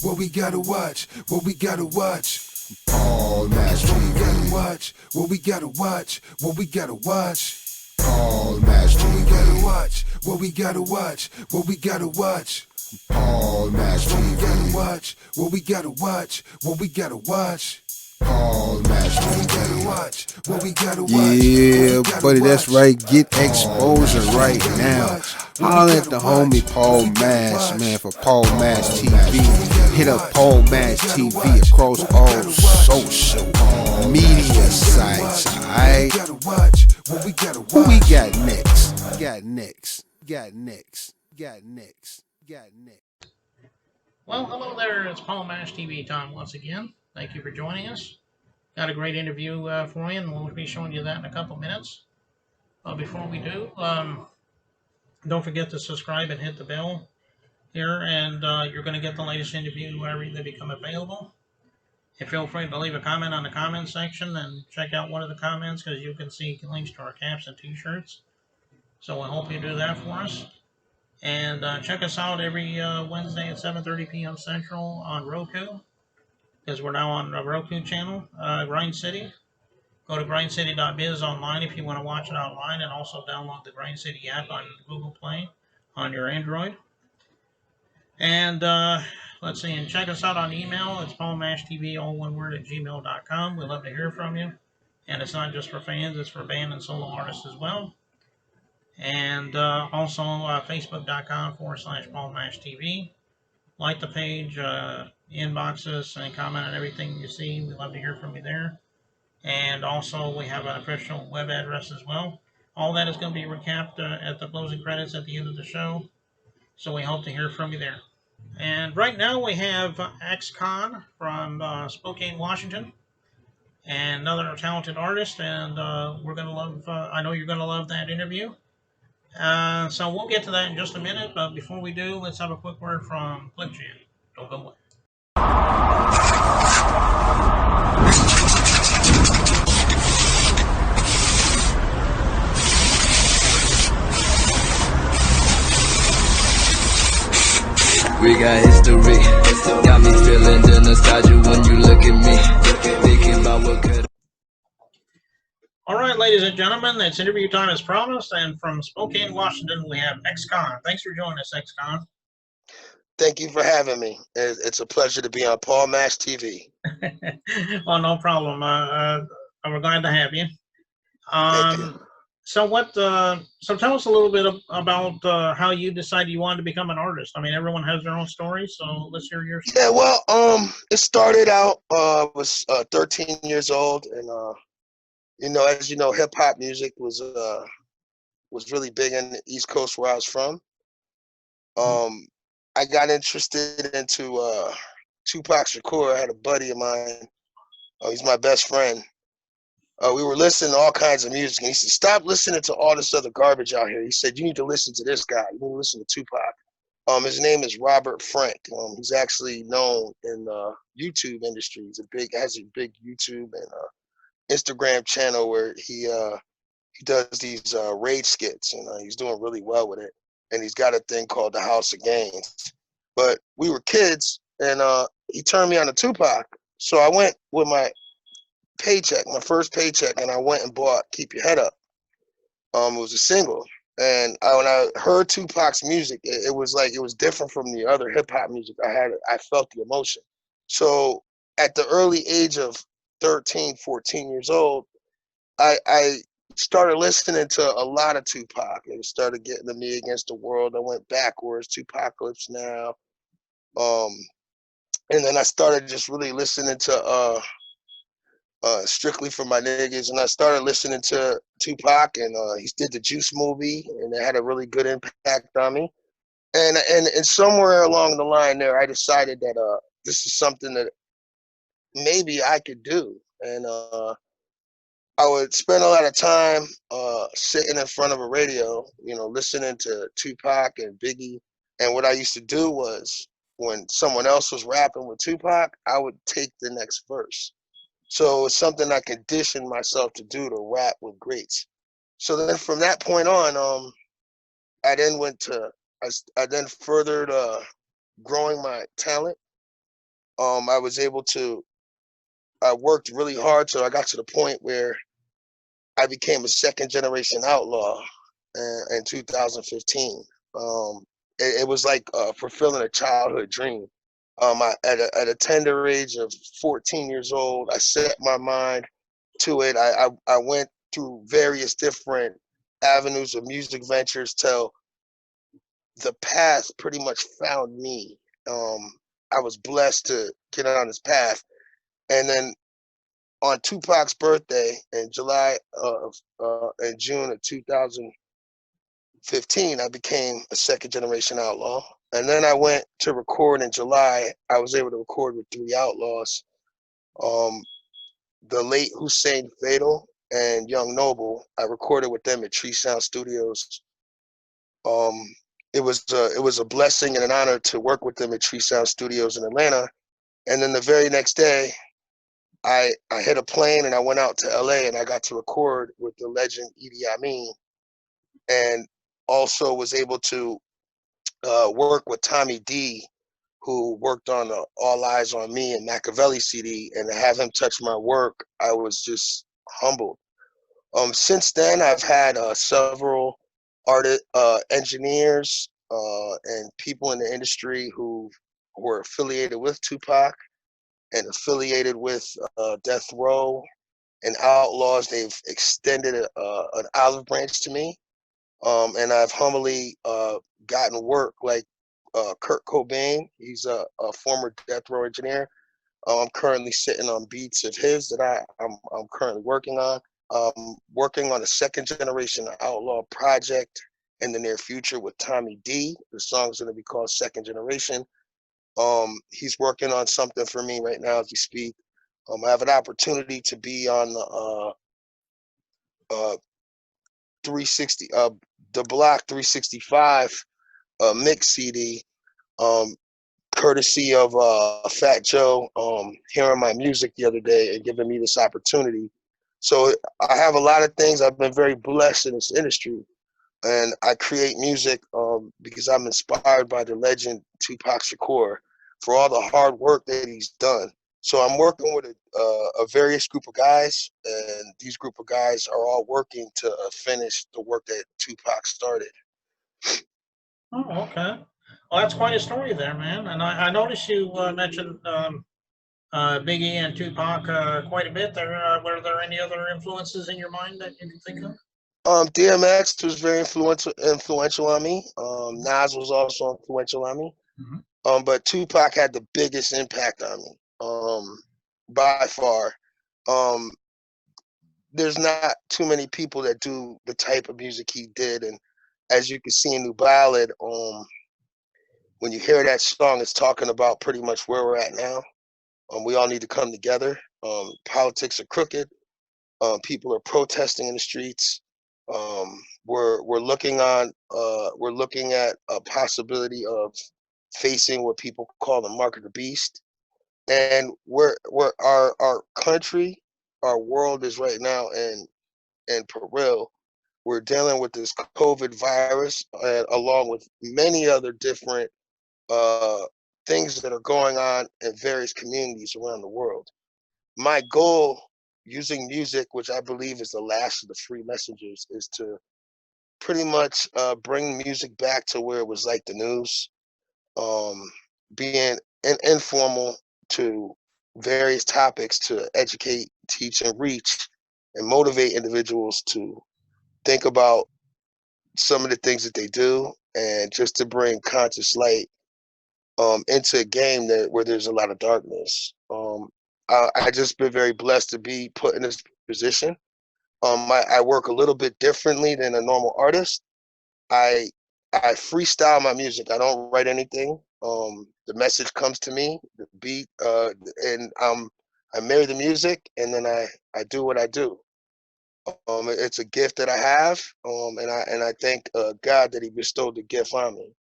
what we gotta watch, what we gotta watch. Paul Match What we gotta TV. watch, what we gotta watch, what we gotta watch. Paul Match What we gotta TV. watch, what we gotta watch, what we gotta watch. Paul Match What we gotta TV. watch, what we gotta watch, what we gotta watch. Paul Match What we TV. gotta watch, what we gotta watch. Yeah, buddy, that's right. Get Paul exposure Match right TV. now. Holler at the homie Paul Mash, man, for Paul Mash TV. Hit up Paul Mash TV across all social media sites, alright? Who we got next? Got next. Got next. Got next. Got next. Well, hello there. It's Paul Mash TV time once again. Thank you for joining us. Got a great interview for you, and we'll be showing you that in a couple minutes. Before we do, don't forget to subscribe and hit the bell here, and you're going to get the latest interview wherever they become available. And feel free to leave a comment on the comment section and check out one of the comments because you can see links to our caps and t-shirts. So I hope you do that for us. And check us out every Wednesday at 7:30 p.m. Central on Roku, because we're now on the Roku channel, Grind City. Go to grindcity.biz online if you want to watch it online, and also download the Grind City app on Google Play on your Android. And let's see, and check us out on email. It's paulmashtv, all one word, at gmail.com. We love to hear from you. And it's not just for fans, it's for band and solo artists as well. And also facebook.com/paulmashtv. Like the page, inbox us and comment on everything you see. We love to hear from you there. And also we have an official web address as well. All that is going to be recapped at the closing credits at the end of the show. So we hope to hear from you there. And right now we have X-Con from Spokane, Washington, and another talented artist. And we're going to love, I know you're going to love that interview. So we'll get to that in just a minute, but before we do, let's have a quick word from ClickJam. Don't go away. We got history, got me feeling the nostalgia when you look at me, thinking about what could. All right, ladies and gentlemen, it's interview time as promised, and from Spokane, Washington, we have X-Con. Thanks for joining us, X-Con. Thank you for having me. It's a pleasure to be on Paul Mash TV. Well, no problem. We're glad to have you. Thank you. So tell us a little bit about how you decided you wanted to become an artist. I mean, everyone has their own story, so let's hear your story. Yeah, well, it started out, I was 13 years old, and as you know, hip hop music was really big in the East Coast where I was from. I got interested into Tupac Shakur. I had a buddy of mine. He's my best friend. We were listening to all kinds of music, and he said, "Stop listening to all this other garbage out here." He said, "You need to listen to this guy. You need to listen to Tupac." His name is Robert Frank. He's actually known in the YouTube industry. Has a big YouTube and Instagram channel where he does these rage skits, and he's doing really well with it. And he's got a thing called the House of Gains. But we were kids, and he turned me on to Tupac. So I went with my first paycheck, and I went and bought "Keep Your Head Up." It was a single, and when I heard Tupac's music, it was different from the other hip hop music I felt the emotion. So at the early age of 13, 14 years old, I started listening to a lot of Tupac. It started getting to Me Against the World. I went backwards, Tupacalypse Now. And then I started just really listening to Strictly for My Niggas, and I started listening to Tupac, and he did the Juice movie, and it had a really good impact on me. And somewhere along the line there, I decided that this is something that maybe I could do. And I would spend a lot of time sitting in front of a radio, listening to Tupac and Biggie. And what I used to do was, when someone else was rapping with Tupac, I would take the next verse. So it's something I conditioned myself to do, to rap with greats. So then from that point on, I then furthered growing my talent. I was able to. I worked really hard, so I got to the point where I became a second generation outlaw in 2015. It was like fulfilling a childhood dream. At a tender age of 14 years old, I set my mind to it. I went through various different avenues of music ventures till the path pretty much found me. I was blessed to get on this path. And then on Tupac's birthday in June of 2015, I became a second generation outlaw. And then I went to record in July. I was able to record with three outlaws. Um, the late Hussein Fatal and Young Noble. I recorded with them at Tree Sound Studios. Um, it was a blessing and an honor to work with them at Tree Sound Studios in Atlanta. And then the very next day, I hit a plane and I went out to LA and I got to record with the legend Edie Amin, and also was able to work with Tommy D, who worked on the All Eyes on Me and Machiavelli CD, and to have him touch my work, I was just humbled. Since then, I've had several engineers, and people in the industry who were affiliated with Tupac and affiliated with Death Row and Outlaws. They've extended an olive branch to me, and I've humbly gotten work like Kurt Cobain. He's a former Death Row engineer. I'm currently sitting on beats of his that I'm currently working on. Working on a second generation outlaw project in the near future with Tommy D. The song's going to be called Second Generation. He's working on something for me right now as we speak. I have an opportunity to be on the 360, the Block 365 mix CD, courtesy of Fat Joe, hearing my music the other day and giving me this opportunity. So I have a lot of things. I've been very blessed in this industry, and I create music because I'm inspired by the legend Tupac Shakur for all the hard work that he's done. So I'm working with a various group of guys, and these group of guys are all working to finish the work that Tupac started. Oh, okay. Well, that's quite a story there, man. And I noticed you mentioned Biggie and Tupac quite a bit there. Were there any other influences in your mind that you can think of? DMX was very influential on me. Nas was also influential on me. Mhm. But Tupac had the biggest impact on me, by far. Um, there's not too many people that do the type of music he did, and as you can see in New Ballad, when you hear that song, it's talking about pretty much where we're at now. We all need to come together. Politics are crooked. People are protesting in the streets. We're looking at a possibility of facing what people call the mark of the beast, and where our country, our world is right now in peril. We're dealing with this COVID virus, along with many other different uh, things that are going on in various communities around the world. My goal using music, which I believe is the last of the free messengers, is to pretty much bring music back to where it was like the news, um, being informal to various topics to educate, teach, and reach, and motivate individuals to think about some of the things that they do, and just to bring conscious light into a game that where there's a lot of darkness. I just been very blessed to be put in this position. I work a little bit differently than a normal artist. I I freestyle my music. I don't write anything. The message comes to me, the beat, and I marry the music, and then I do what I do. It's a gift that I have, and I thank God that He bestowed the gift on me.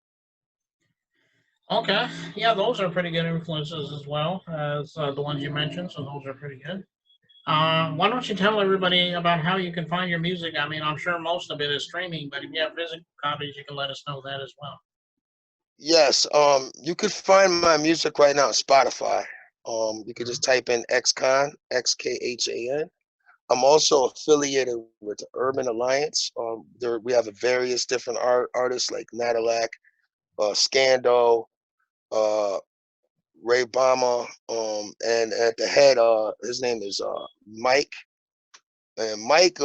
Okay. Yeah, those are pretty good influences as well as the ones you mentioned. So those are pretty good. Why don't you tell everybody about how you can find your music? I mean, I'm sure most of it is streaming, but if you have physical copies, you can let us know that as well. Yes, you could find my music right now on Spotify. You can just type in Xkhan, Xkhan. I'm also affiliated with the Urban Alliance. We have various different artists like Nadilac, Scando, Ray Bama, and at the head, his name is Mike. And Mike,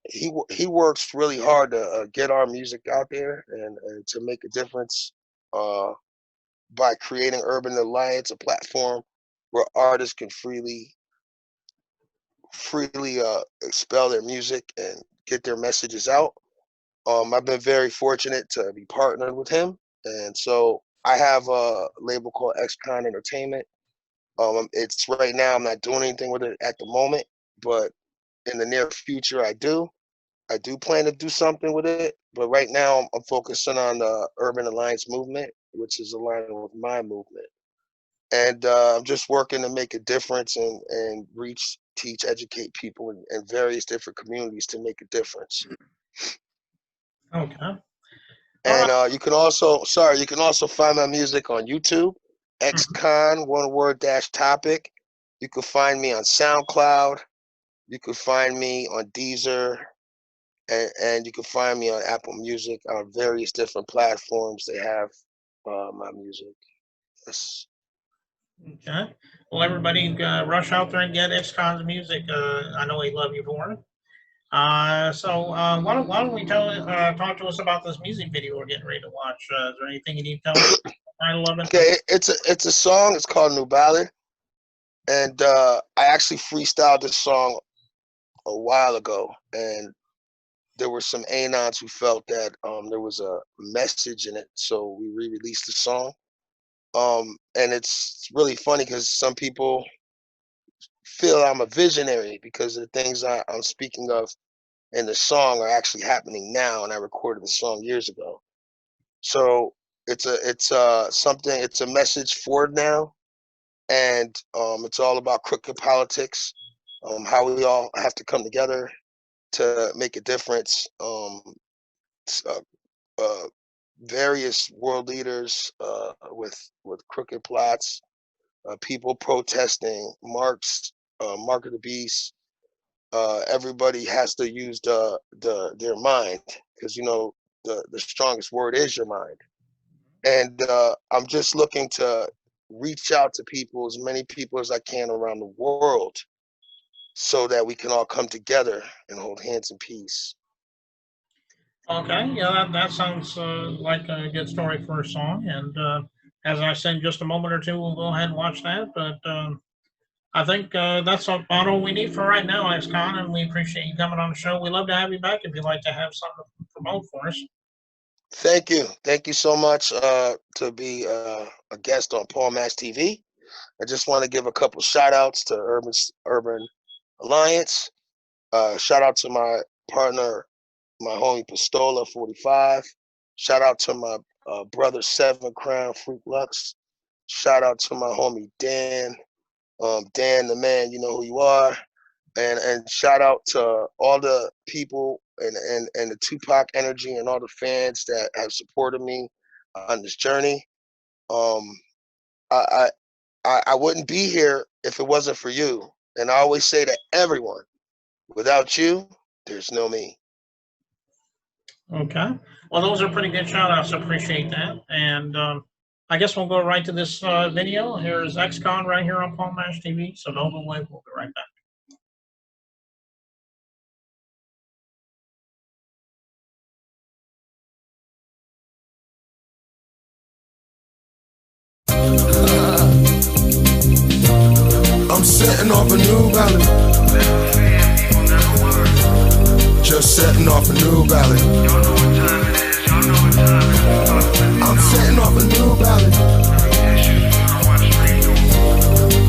he works really hard to get our music out there and to make a difference by creating Urban Alliance, a platform where artists can freely expel their music and get their messages out. I've been very fortunate to be partnered with him, and so I have a label called Xcon Entertainment. It's right now I'm not doing anything with it at the moment, but in the near future I do plan to do something with it. But right now I'm focusing on the Urban Alliance movement, which is aligned with my movement. And I'm just working to make a difference and reach, teach, educate people in various different communities to make a difference. Okay. And you can also find my music on YouTube, Xcon, one word dash topic. You can find me on SoundCloud. You can find me on Deezer, and you can find me on Apple Music, on various different platforms. They have my music. Yes. Okay. Well, everybody rush out there and get Xcon's music. I know he love you for it. So why don't we talk to us about this music video we're getting ready to watch? Is there anything you need to tell us? I love it. Okay, it's a song. It's called New Ballad, and I actually freestyled this song a while ago, and there were some anons who felt that there was a message in it, so we re-released the song. And it's really funny because some people feel I'm a visionary because the things I'm speaking of in the song are actually happening now, and I recorded the song years ago. So it's a message for now, and it's all about crooked politics, how we all have to come together to make a difference. Various world leaders with crooked plots, people protesting, mark of the beast. Everybody has to use their mind, because the strongest word is your mind. And I'm just looking to reach out to people, as many people as I can around the world, so that we can all come together and hold hands in peace. Okay, yeah, that sounds like a good story for a song. And as I said, in just a moment or two, we'll go ahead and watch that. But I think that's about all we need for right now, Xcon, and we appreciate you coming on the show. We'd love to have you back if you'd like to have something to promote for us. Thank you so much to be a guest on Paul Mash TV. I just want to give a couple shout outs to Urban Alliance. Shout out to my partner, my homie Pistola 45. Shout out to my brother 7 Crown Freak Lux. Shout out to my homie Dan. Dan the man, you know who you are. And shout out to all the people and the Tupac energy and all the fans that have supported me on this journey. I wouldn't be here if it wasn't for you. And I always say to everyone, without you, there's no me. Okay. Well, those are pretty good shout outs. Appreciate that. And I guess we'll go right to this video. Here's Xcon right here on Paul Mash TV. So don't go away. We'll be right back. I'm setting off a new ballad. Just setting off a new ballad. I'm setting off a new ballad.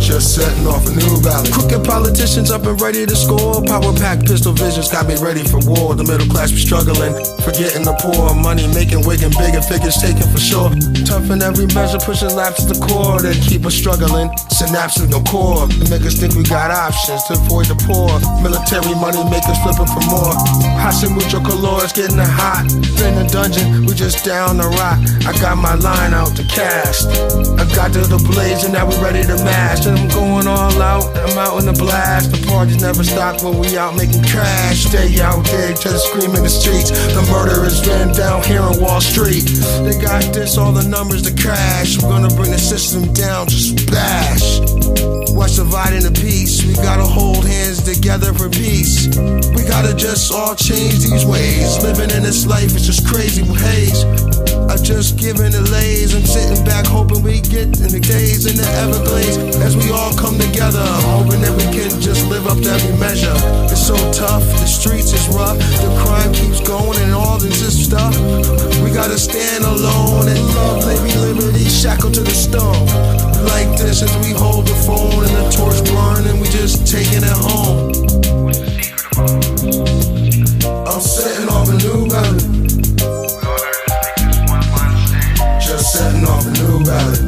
Just setting off a new ballad. Crooked politicians up and ready to score. Power pack pistol visions got me ready for war. The middle class be struggling, forgetting the poor. Money making, wigging, bigger figures taken for sure. Tough in every measure, pushing laps to the core. That keep us struggling, synapses no core. They make us think we got options to avoid the poor. Military money make us flipping for more. Hace mucho calor, it's getting hot. In the dungeon, we just down the rock. I got my line out to cast. I Got to the blaze and now we ready to mash. And I'm going all out, I'm out in the blast. The parties never stop when we out making cash. Stay out there, just scream in the streets. The murder is ran down here on Wall Street. They got this, all the numbers to crash. We're gonna bring the system down, just splash. What's dividing the peace? We gotta hold hands together for peace. We gotta just all change these ways. Living in this life is just crazy with haze. I'm just giving it lays. I'm sitting back hoping we get in the days in the Everglades as we all come together, hoping that we can just live up to every measure. It's so tough, the streets is rough, the crime keeps going and all this stuff. We gotta stand alone and love, liberty, shackled to the stone. Like this as we hold the phone and the torch burn and we just taking it home. What's the secret about? I'm setting off a new ballad. We all gotta just make this one final stand. Just setting off a new ballad.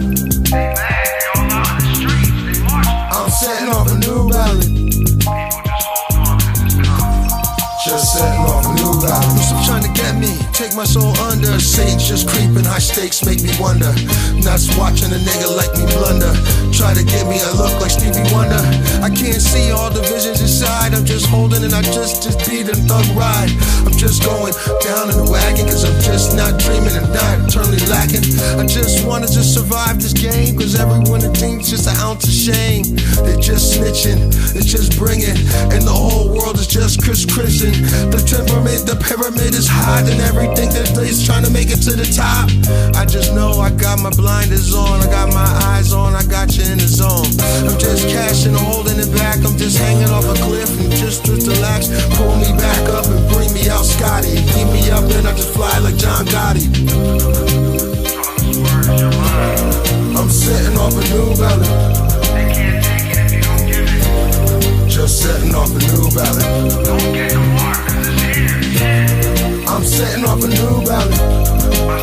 They mad, they all out in the streets, they marching. I'm setting off a new ballad. People just hold on 'cause it's coming. Just setting off a new ballad. Stop trying to get me, take my soul under. Sage just creeping, high stakes make me wonder. Nuts watching a nigga like me blunder. Try to give me a look like Stevie Wonder. I can't see all the visions inside. I'm just holding and I just beat a thug ride. I'm just going down in the wagon cause I'm just not dreaming and not eternally lacking. I just wanna just survive this game cause everyone that thinks just an ounce of shame. They're just snitching, it's just bringing, and the whole world is just criss-crissing. The temperament, the pyramid is hiding everything that they's trying to make it to the top. I just know I got my blinders on, I got my eyes on, I got you in the zone. I'm just cashing, I'm holding it back, I'm just hanging off a cliff and just relax. Pull me back up and bring me out Scotty. Keep me up and I just fly like John Gotti. I'm setting off a new ballad. They can't take it if you don't give it. Just setting off a new ballad. Don't get the mark 'cause it's here, yeah. I'm setting off a new ballad. My